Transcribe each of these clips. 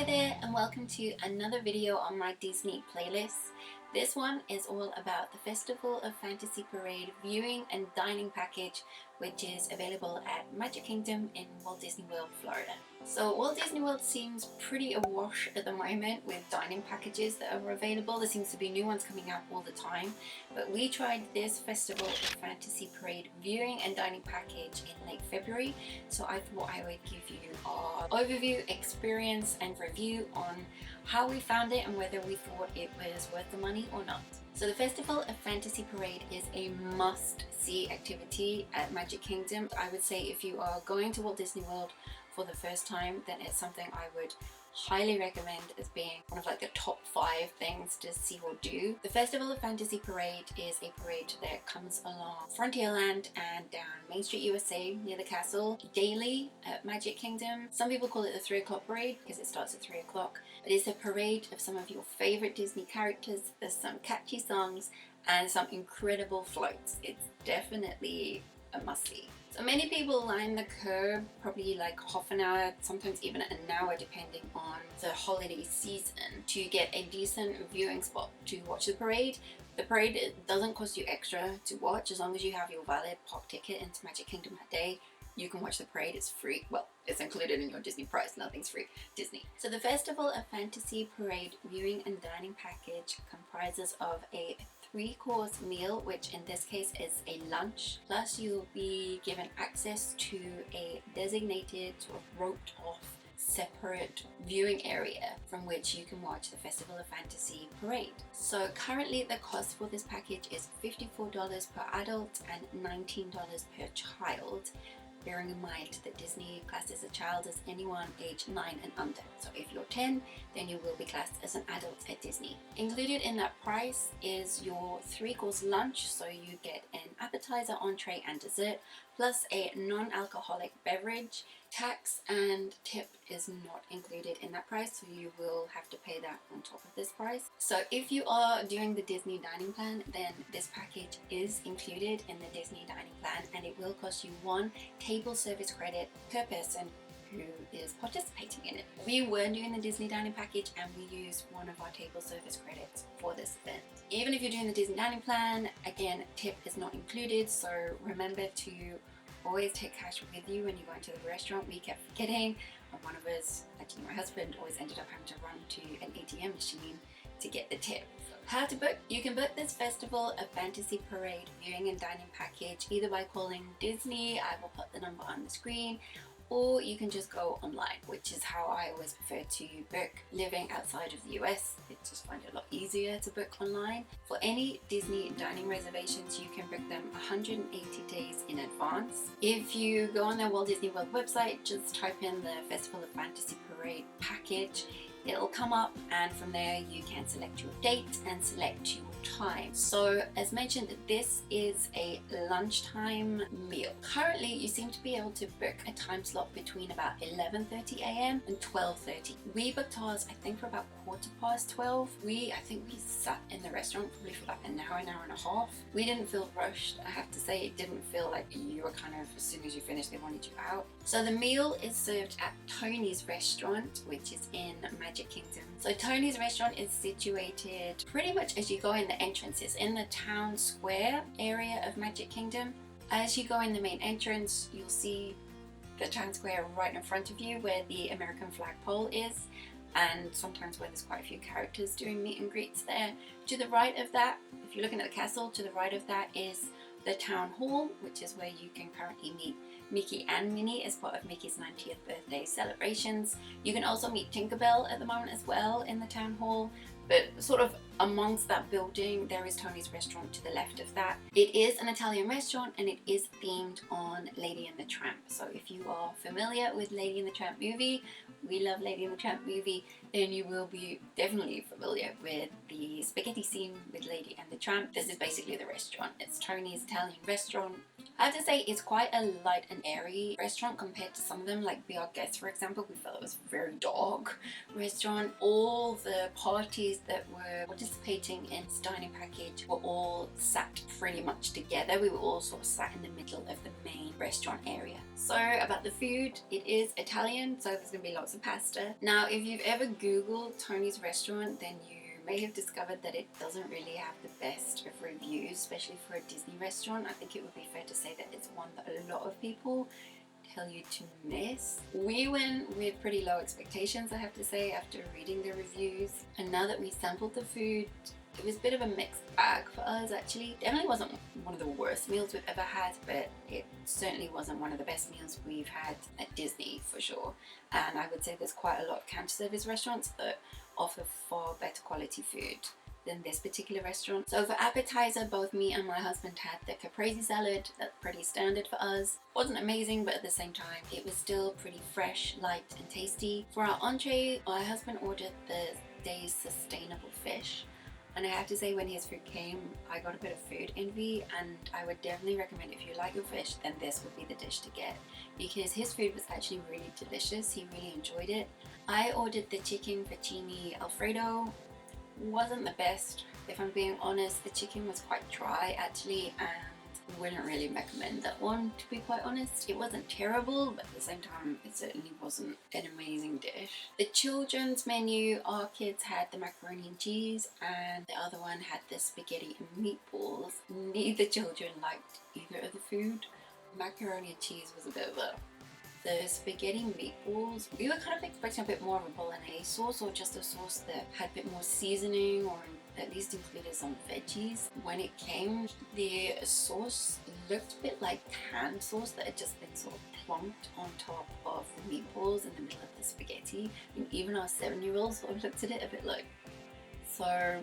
Hi there and welcome to another video on my Disney playlist. This one is all about the Festival of Fantasy Parade viewing and dining package, which is available at Magic Kingdom in Walt Disney World, Florida. So Walt Disney World seems pretty awash at the moment with dining packages that are available. There seems to be new ones coming out all the time, but we tried this Festival of Fantasy Parade viewing and dining package in late February, so I thought I would give you our overview, experience and review on how we found it and whether we thought it was worth the money or not. So the Festival of Fantasy Parade is a must-see activity at Magic Kingdom. I would say if you are going to Walt Disney World for the first time, then it's something I would highly recommend as being one of like the top 5 things to see or do. The Festival of Fantasy Parade is a parade that comes along Frontierland and down Main Street USA near the castle daily at Magic Kingdom. Some people call it the 3 o'clock parade because it starts at 3 o'clock, but it's a parade of some of your favorite Disney characters. There's some catchy songs and some incredible floats. It's definitely a must-see. So many people line the curb probably like half an hour, sometimes even an hour depending on the holiday season, to get a decent viewing spot to watch the parade. The parade, it doesn't cost you extra to watch as long as you have your valid park ticket into Magic Kingdom that day. You can watch the parade, it's free. Well, it's included in your Disney price, nothing's free, Disney. So the Festival of Fantasy Parade viewing and dining package comprises of a 3-course meal, which in this case is a lunch, plus you'll be given access to a designated sort of roped off separate viewing area from which you can watch the Festival of Fantasy Parade. So currently the cost for this package is $54 per adult and $19 per child, bearing in mind that Disney classes a child as anyone aged 9 and under. So if you're 10, then you will be classed as an adult at Disney. Included in that price is your 3-course lunch, so you get an appetizer, entree and dessert, plus a non-alcoholic beverage. Tax and tip is not included in that price, so you will have to pay that on top of this price. So if you are doing the Disney dining plan, then this package is included in the Disney dining plan, and it will cost you 1 table service credit per person who is participating in it. We were doing the Disney dining package and we used one of our table service credits for this event. Even if you're doing the Disney dining plan, again, tip is not included, so remember to always take cash with you when you go into the restaurant. We kept forgetting, and one of us, actually my husband, always ended up having to run to an ATM machine to get the tip. How to book? You can book this Festival of Fantasy Parade viewing and dining package either by calling Disney, I will put the number on the screen, or you can just go online, which is how I always prefer to book. Living outside of the US, I just find it a lot easier to book online. For any Disney dining reservations, you can book them 180 days in advance. If you go on the Walt Disney World website, just type in the Festival of Fantasy Parade package. It'll come up, and from there you can select your date and select your time. So as mentioned, this is a lunchtime meal. Currently you seem to be able to book a time slot between about 11:30 a.m. and 12:30. We booked ours I think for about 12:15. I think we sat in the restaurant probably for about an hour and a half. We didn't feel rushed, I have to say. It didn't feel like you were kind of, as soon as you finished they wanted you out. So the meal is served at Tony's restaurant, which is in Magic Kingdom. So Tony's restaurant is situated pretty much as you go in the entrances in the town square area of Magic Kingdom. As you go in the main entrance, you'll see the town square right in front of you where the American flagpole is, and sometimes where there's quite a few characters doing meet and greets there. To the right of that, if you're looking at the castle, to the right of that is the town hall, which is where you can currently meet Mickey and Minnie as part of Mickey's 90th birthday celebrations. You can also meet Tinkerbell at the moment as well in the town hall, but sort of amongst that building there is Tony's restaurant to the left of that. It is an Italian restaurant and it is themed on Lady and the Tramp. So if you are familiar with Lady and the Tramp movie, we love Lady and the Tramp movie, then you will be definitely familiar with the spaghetti scene with Lady and the Tramp. This is basically the restaurant. It's Tony's Italian restaurant. I have to say it's quite a light and airy restaurant compared to some of them, like Be Our Guest for example. We felt it was a very dark restaurant. All the parties that were participating in this dining package were all sat pretty much together. We were all sort of sat in the middle of the main restaurant area. So about the food, it is Italian, so there's gonna be lots of pasta. Now if you've ever googled Tony's restaurant, then you may have discovered that it doesn't really have the best of reviews, especially for a Disney restaurant. I think it would be fair to say that it's one that a lot of people tell you to miss. We went with pretty low expectations, I have to say, after reading the reviews, and now that we sampled the food, it was a bit of a mixed bag for us actually. Definitely wasn't one of the worst meals we've ever had, but it certainly wasn't one of the best meals we've had at Disney for sure. And I would say there's quite a lot of counter service restaurants that offer far better quality food than this particular restaurant. So for appetizer, both me and my husband had the caprese salad. That's pretty standard for us. Wasn't amazing, but at the same time it was still pretty fresh, light and tasty. For our entree, my husband ordered the day's sustainable fish, and I have to say when his food came, I got a bit of food envy, and I would definitely recommend if you like your fish, then this would be the dish to get, because his food was actually really delicious. He really enjoyed it. I ordered the chicken fettuccine alfredo. Wasn't the best, if I'm being honest. The chicken was quite dry actually, and wouldn't really recommend that one, to be quite honest. It wasn't terrible, but at the same time it certainly wasn't an amazing dish. The children's menu, our kids had the macaroni and cheese, and the other one had the spaghetti and meatballs. Neither children liked either of the food. Macaroni and cheese was a bit of a... The spaghetti meatballs, we were kind of expecting a bit more of a bolognese sauce, or just a sauce that had a bit more seasoning, or at least included some veggies. When it came, the sauce looked a bit like canned sauce that had just been sort of plunked on top of the meatballs in the middle of the spaghetti. And even our 7-year-old sort of looked at it a bit like, so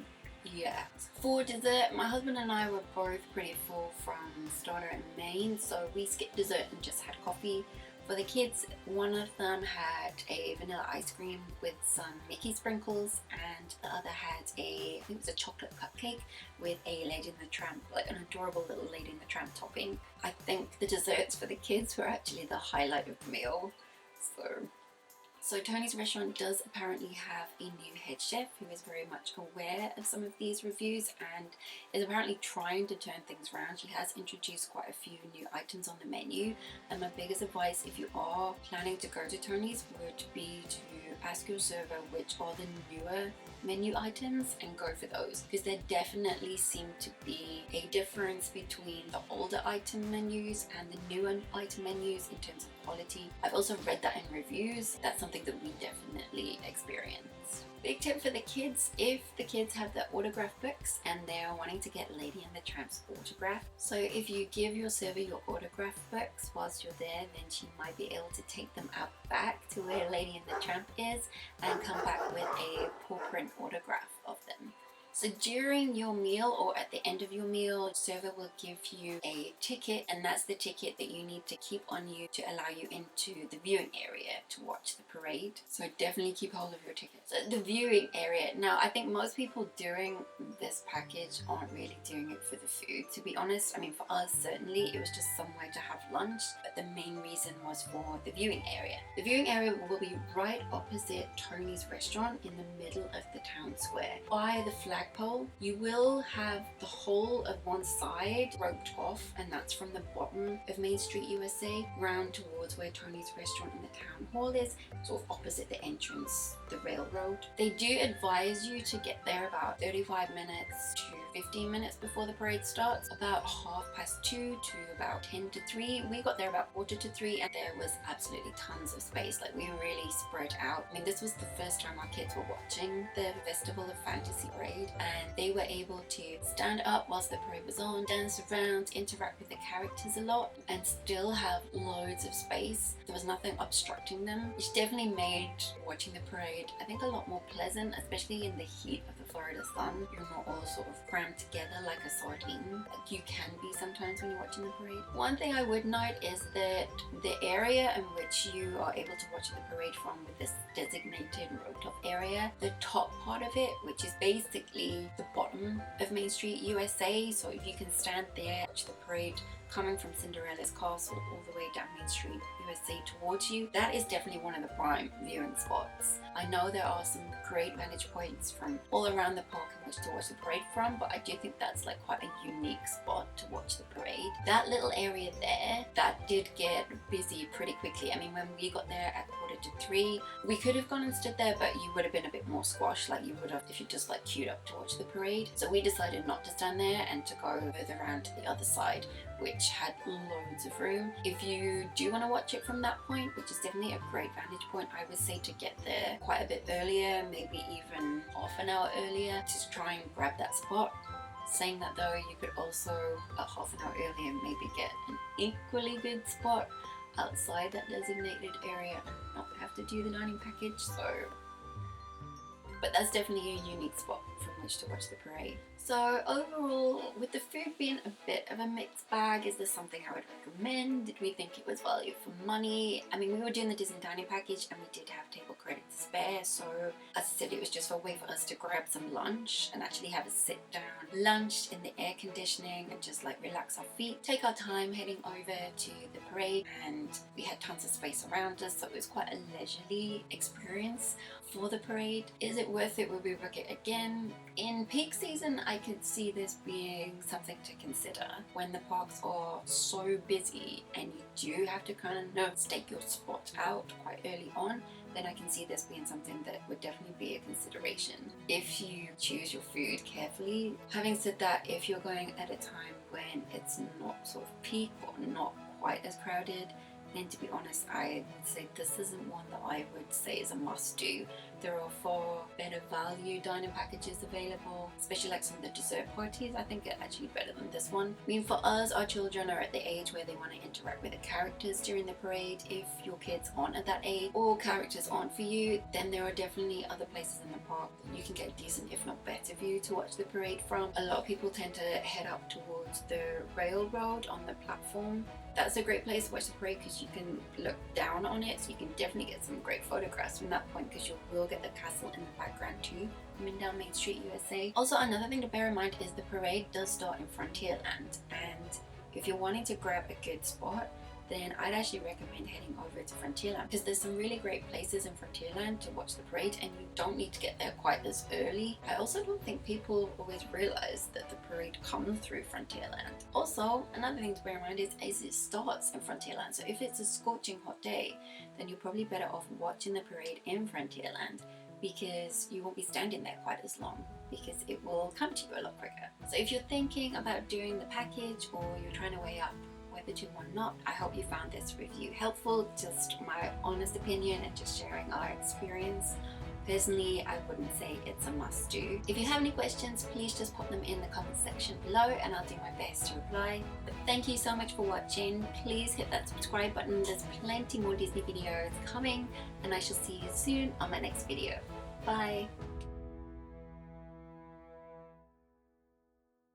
yeah. For dessert, my husband and I were both pretty full from starter and main, so we skipped dessert and just had coffee. For the kids, one of them had a vanilla ice cream with some Mickey sprinkles, and the other had I think it was a chocolate cupcake with a Lady in the Tramp, like an adorable little Lady in the Tramp topping. I think the desserts for the kids were actually the highlight of the meal. So Tony's restaurant does apparently have a new head chef who is very much aware of some of these reviews and is apparently trying to turn things around. She has introduced quite a few new items on the menu, and my biggest advice if you are planning to go to Tony's would be to ask your server which are the newer menu items and go for those, because there definitely seemed to be a difference between the older item menus and the newer item menus in terms of quality. I've also read that in reviews. That's something that we definitely experienced. Big tip for the kids, if the kids have the autograph books and they're wanting to get Lady and the Tramp's autograph, so if you give your server your autograph books whilst you're there, then she might be able to take them out back to where Lady and the Tramp is and come back with a paw print autograph of them. So during your meal or at the end of your meal, the server will give you a ticket, and that's the ticket that you need to keep on you to allow you into the viewing area to watch the parade. So definitely keep hold of your ticket. So the viewing area, now I think most people during this package aren't really doing it for the food, to be honest. I mean, for us certainly it was just somewhere to have lunch, but the main reason was for the viewing area. The viewing area will be right opposite Tony's restaurant in the middle of the town square. By the flagpole, you will have the whole of one side roped off, and that's from the bottom of Main Street USA round towards where Tony's restaurant in the town hall is, sort of opposite the entrance, the railroad. They do advise you to get there about 35 minutes to 15 minutes before the parade starts, about 2:30 to about 10 to 3. We got there about 2:45 to 3, and there was absolutely tons of space. Like, we were really spread out. I mean, this was the first time our kids were watching the Festival of Fantasy Parade, and they were able to stand up whilst the parade was on, dance around, interact with the characters a lot, and still have loads of space. There was nothing obstructing them, which definitely made watching the parade, I think, a lot more pleasant, especially in the heat of the Florida sun. You're not all sort of crammed together like a sardine, like you can be sometimes when you're watching the parade. One thing I would note is that the area in which you are able to watch the parade from, with this designated roped off area, the top part of it, which is basically the bottom of Main Street USA, so if you can stand there, watch the parade coming from Cinderella's castle all the way down Main Street, USA towards you, that is definitely one of the prime viewing spots. I know there are some great vantage points from all around the park in which to watch the parade from, but I do think that's like quite a unique spot to watch the parade. That little area there, that did get busy pretty quickly. I mean, when we got there at 2:45, we could have gone and stood there, but you would have been a bit more squashed like you would have if you just like queued up to watch the parade. So we decided not to stand there and to go further around to the other side, which had loads of room. If you do want to watch it from that point, which is definitely a great vantage point, I would say to get there quite a bit earlier, maybe even half an hour earlier, to try and grab that spot. Saying that though, you could also half an hour earlier maybe get an equally good spot outside that designated area and not have to do the dining package. But that's definitely a unique spot from which to watch the parade. So overall, with the food being a bit of a mixed bag, is this something I would recommend? Did we think it was value for money? I mean, we were doing the Disney dining package and we did have table credit to spare, so as I said, it was just a way for us to grab some lunch and actually have a sit down lunch in the air conditioning and just like relax our feet, take our time heading over to the parade, and we had tons of space around us, so it was quite a leisurely experience for the parade. Is it worth it? Will we book it again? In peak season, I could see this being something to consider. When the parks are so busy and you do have to kind of stake your spot out quite early on, then I can see this being something that would definitely be a consideration if you choose your food carefully. Having said that, if you're going at a time when it's not sort of peak or not quite as crowded, then to be honest, I would say this isn't one that I would say is a must-do. There are far better value dining packages available, especially like some of the dessert parties. I think are actually better than this one. I mean, for us, our children are at the age where they want to interact with the characters during the parade. If your kids aren't at that age or characters aren't for you, then there are definitely other places in the park that you can get a decent, if not better, view to watch the parade from. A lot of people tend to head up towards the railroad on the platform. That's a great place to watch the parade because you can look down on it, so you can definitely get some great photographs from that point, because you will get the castle in the background too, coming down Main Street, USA. Also, another thing to bear in mind is the parade does start in Frontierland, and if you're wanting to grab a good spot, then I'd actually recommend heading over to Frontierland, because there's some really great places in Frontierland to watch the parade and you don't need to get there quite as early. I also don't think people always realize that the parade comes through Frontierland. Also, another thing to bear in mind is it starts in Frontierland, so if it's a scorching hot day, then you're probably better off watching the parade in Frontierland, because you won't be standing there quite as long, because it will come to you a lot quicker. So if you're thinking about doing the package or you're trying to weigh up whether to or not, I hope you found this review helpful. Just my honest opinion and just sharing our experience. Personally, I wouldn't say it's a must do. If you have any questions, please just pop them in the comment section below and I'll do my best to reply. But thank you so much for watching. Please hit that subscribe button. There's plenty more Disney videos coming, and I shall see you soon on my next video. Bye!